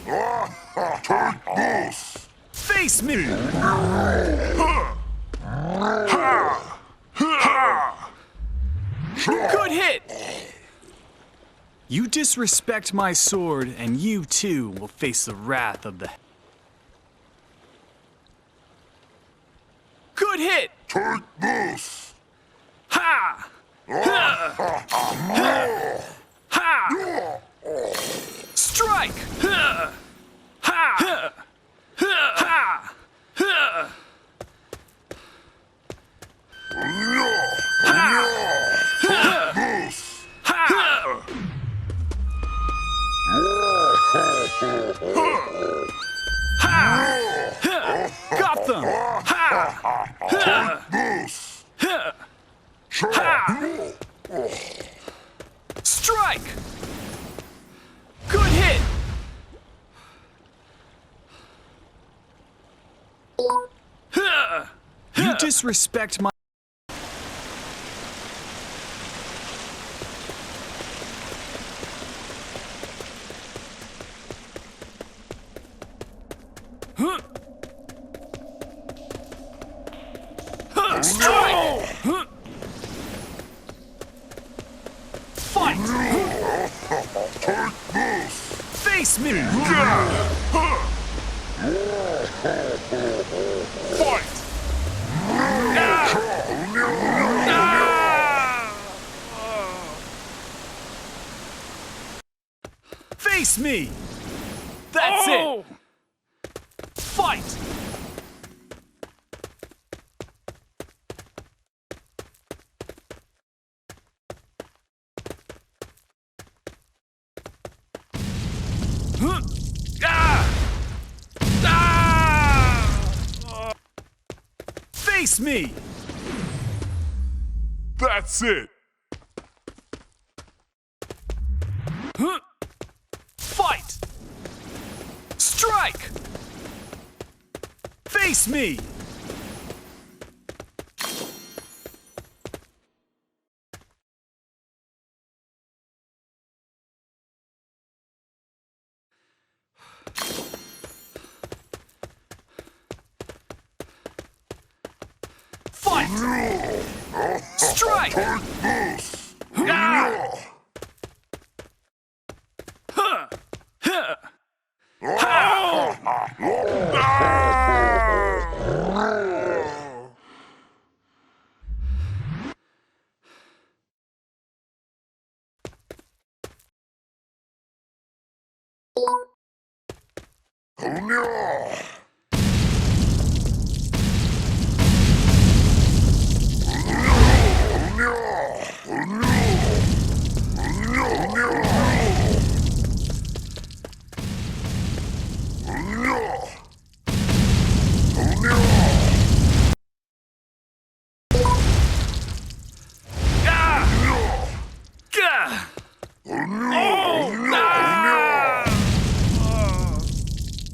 Take this! Face me! Good hit! You disrespect my sword, and you too will face the wrath of the... Good hit! Take this! Ha! Ha! Ha! Strike! Ha! Ha! Ha! Ha! This! Got them! Ha! This! Strike! Good hit! You disrespect my... Strike! Fight! Take this! Face me! Fight! Face me! That's it! Fight! Face me! That's it! Fight! Strike! Face me! Fight! Strike! Take this!